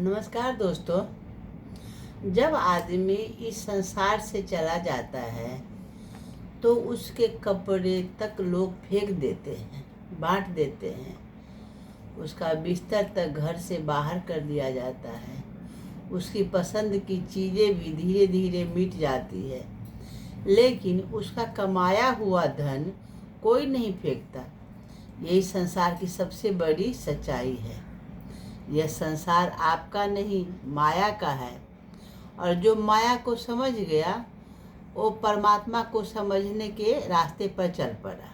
नमस्कार दोस्तों। जब आदमी इस संसार से चला जाता है तो उसके कपड़े तक लोग फेंक देते हैं, बांट देते हैं। उसका बिस्तर तक घर से बाहर कर दिया जाता है। उसकी पसंद की चीज़ें भी धीरे धीरे मिट जाती है, लेकिन उसका कमाया हुआ धन कोई नहीं फेंकता। यही संसार की सबसे बड़ी सच्चाई है। यह संसार आपका नहीं, माया का है। और जो माया को समझ गया वो परमात्मा को समझने के रास्ते पर चल पड़ा।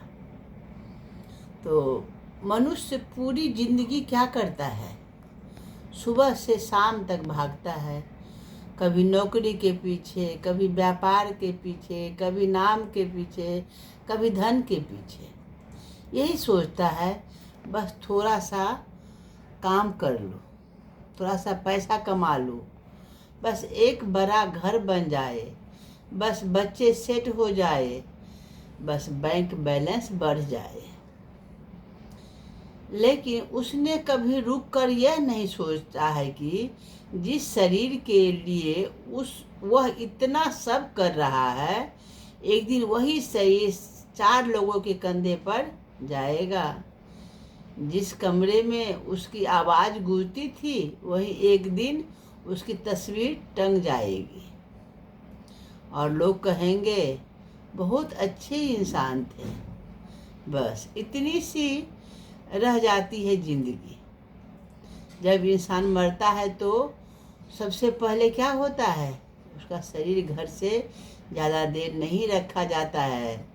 तो मनुष्य पूरी जिंदगी क्या करता है? सुबह से शाम तक भागता है, कभी नौकरी के पीछे, कभी व्यापार के पीछे, कभी नाम के पीछे, कभी धन के पीछे। यही सोचता है बस थोड़ा सा काम कर लूँ, थोड़ा सा पैसा कमा लूँ, बस एक बड़ा घर बन जाए, बस बच्चे सेट हो जाए, बस बैंक बैलेंस बढ़ जाए। लेकिन उसने कभी रुक कर यह नहीं सोचता है कि जिस शरीर के लिए वह इतना सब कर रहा है, एक दिन वही शरीर 4 लोगों के कंधे पर जाएगा। जिस कमरे में उसकी आवाज़ गूंजती थी वही एक दिन उसकी तस्वीर टंग जाएगी और लोग कहेंगे बहुत अच्छे इंसान थे। बस इतनी सी रह जाती है जिंदगी। जब इंसान मरता है तो सबसे पहले क्या होता है? उसका शरीर घर से ज़्यादा देर नहीं रखा जाता है।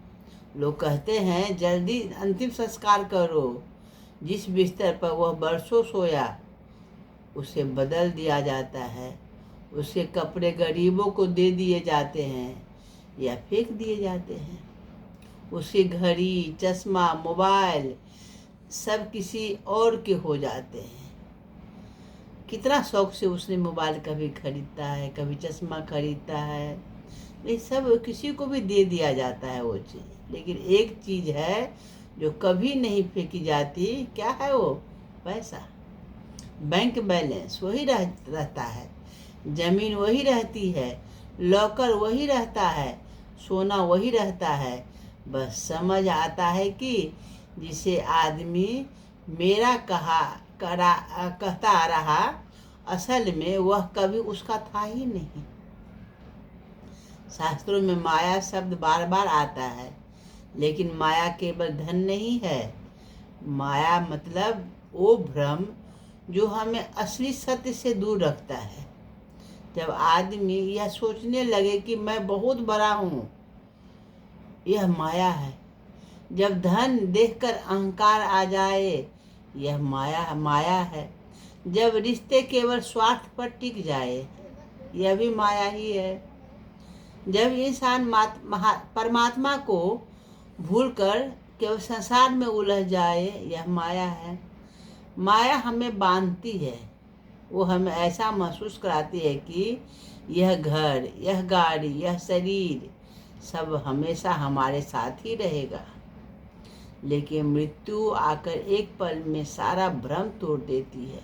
लोग कहते हैं जल्दी अंतिम संस्कार करो। जिस बिस्तर पर वह बरसों सोया उसे बदल दिया जाता है। उसके कपड़े गरीबों को दे दिए जाते हैं या फेंक दिए जाते हैं। उसकी घड़ी, चश्मा, मोबाइल सब किसी और के हो जाते हैं। कितना शौक से उसने मोबाइल कभी खरीदता है, कभी चश्मा खरीदता है, ये सब किसी को भी दे दिया जाता है वो चीज़। लेकिन एक चीज़ है जो कभी नहीं फेंकी जाती, क्या है वो? पैसा। बैंक बैलेंस वही रहता है, ज़मीन वही रहती है, लॉकर वही रहता है, सोना वही रहता है। बस समझ आता है कि जिसे आदमी मेरा कहता आ रहा, असल में वह कभी उसका था ही नहीं। शास्त्रों में माया शब्द बार बार आता है, लेकिन माया केवल धन नहीं है। माया मतलब वो भ्रम जो हमें असली सत्य से दूर रखता है। जब आदमी यह सोचने लगे कि मैं बहुत बड़ा हूँ, यह माया है। जब धन देखकर अहंकार आ जाए, यह माया है। जब रिश्ते केवल स्वार्थ पर टिक जाए, यह भी माया ही है। जब इंसान परमात्मा को भूलकर केवल संसार में उलझ जाए, यह माया है। माया हमें बांधती है। वो हमें ऐसा महसूस कराती है कि यह घर, यह गाड़ी, यह शरीर सब हमेशा हमारे साथ ही रहेगा। लेकिन मृत्यु आकर एक पल में सारा भ्रम तोड़ देती है।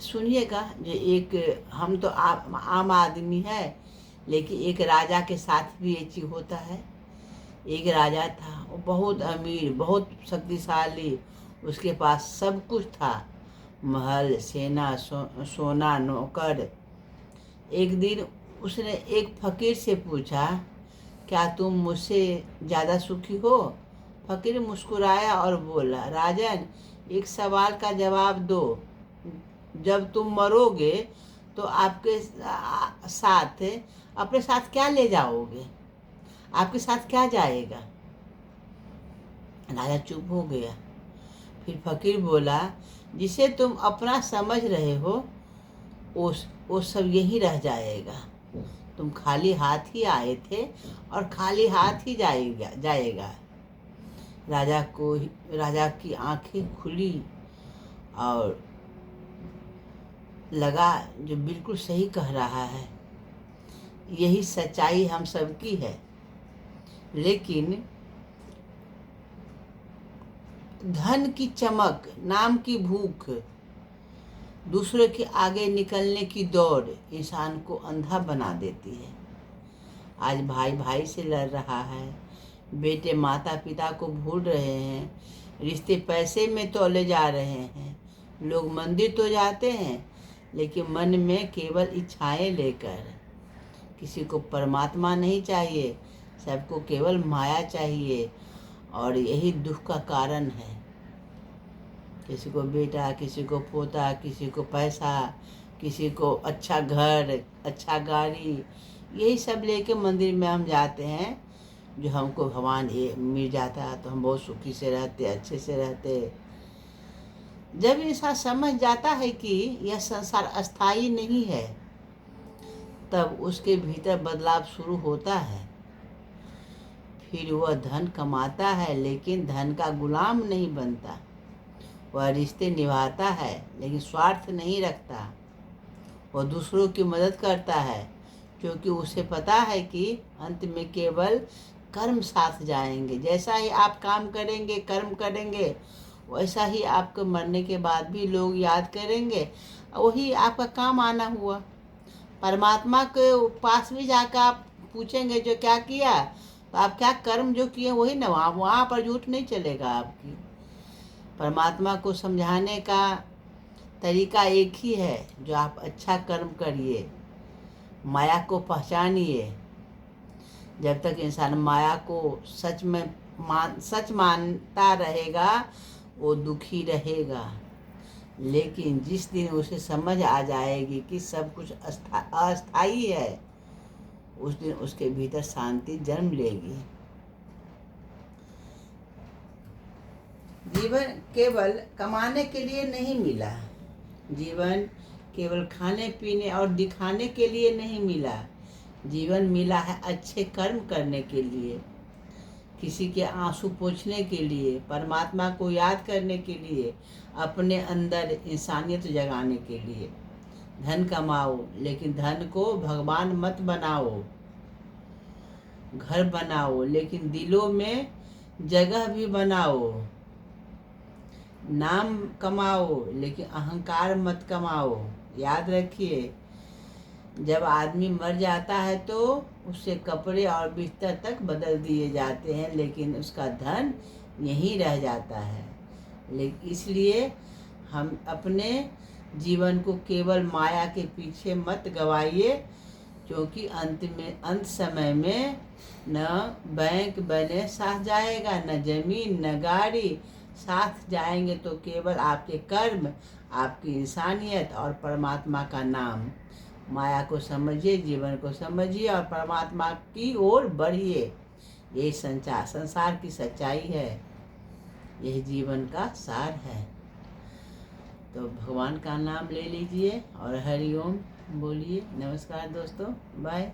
सुनिएगा, जो एक हम तो आम आदमी है, लेकिन एक राजा के साथ भी ये चीज़ होता है। एक राजा था, वो बहुत अमीर, बहुत शक्तिशाली, उसके पास सब कुछ था, महल, सेना, सोना, नौकर। एक दिन उसने एक फकीर से पूछा, क्या तुम मुझसे ज़्यादा सुखी हो? फकीर मुस्कुराया और बोला, राजन, एक सवाल का जवाब दो। जब तुम मरोगे तो आपके साथ अपने साथ क्या ले जाओगे? आपके साथ क्या जाएगा? राजा चुप हो गया। फिर फकीर बोला, जिसे तुम अपना समझ रहे हो वो सब यही रह जाएगा। तुम खाली हाथ ही आए थे और खाली हाथ ही जाएगा। राजा की आंखें खुली और लगा जो बिल्कुल सही कह रहा है। यही सच्चाई हम सबकी है। लेकिन धन की चमक, नाम की भूख, दूसरों के आगे निकलने की दौड़ इंसान को अंधा बना देती है। आज भाई भाई से लड़ रहा है, बेटे माता पिता को भूल रहे हैं, रिश्ते पैसे में तौले जा रहे हैं, लोग मंदिर तो जाते हैं लेकिन मन में केवल इच्छाएं लेकर। किसी को परमात्मा नहीं चाहिए, सबको केवल माया चाहिए, और यही दुख का कारण है। किसी को बेटा, किसी को पोता, किसी को पैसा, किसी को अच्छा घर, अच्छा गाड़ी, यही सब लेके मंदिर में हम जाते हैं। जो हमको भगवान ये मिल जाता है तो हम बहुत सुखी से रहते, अच्छे से रहते। जब इंसान समझ जाता है कि यह संसार अस्थाई नहीं है, तब उसके भीतर बदलाव शुरू होता है। फिर वह धन कमाता है लेकिन धन का गुलाम नहीं बनता। वह रिश्ते निभाता है लेकिन स्वार्थ नहीं रखता। वह दूसरों की मदद करता है क्योंकि उसे पता है कि अंत में केवल कर्म साथ जाएंगे। जैसा ही आप काम करेंगे, कर्म करेंगे, वैसा ही आपको मरने के बाद भी लोग याद करेंगे। वही आपका काम आना हुआ। परमात्मा के पास भी जाकर आप पूछेंगे जो क्या किया, तो आप क्या कर्म जो किए वही ना, वहाँ पर झूठ नहीं चलेगा आपकी। परमात्मा को समझाने का तरीका एक ही है, जो आप अच्छा कर्म करिए, माया को पहचानिए। जब तक इंसान माया को सच मानता रहेगा वो दुखी रहेगा। लेकिन जिस दिन उसे समझ आ जाएगी कि सब कुछ अस्थाई है, उस दिन उसके भीतर शांति जन्म लेगी। जीवन केवल कमाने के लिए नहीं मिला, जीवन केवल खाने पीने और दिखाने के लिए नहीं मिला। जीवन मिला है अच्छे कर्म करने के लिए, किसी के आंसू पोंछने के लिए, परमात्मा को याद करने के लिए, अपने अंदर इंसानियत जगाने के लिए। धन कमाओ लेकिन धन को भगवान मत बनाओ। घर बनाओ लेकिन दिलों में जगह भी बनाओ। नाम कमाओ लेकिन अहंकार मत कमाओ। याद रखिए, जब आदमी मर जाता है तो उससे कपड़े और बिस्तर तक बदल दिए जाते हैं, लेकिन उसका धन यहीं रह जाता है। लेकिन इसलिए हम अपने जीवन को केवल माया के पीछे मत गवाइए, क्योंकि अंत समय में न बैंक बने साथ जाएगा, न जमीन, न गाड़ी साथ जाएंगे, तो केवल आपके कर्म, आपकी इंसानियत और परमात्मा का नाम। माया को समझिए, जीवन को समझिए और परमात्मा की ओर बढ़िए। यही संसार की सच्चाई है, यही जीवन का सार है। तो भगवान का नाम ले लीजिए और हरि ओम बोलिए। नमस्कार दोस्तों, बाय।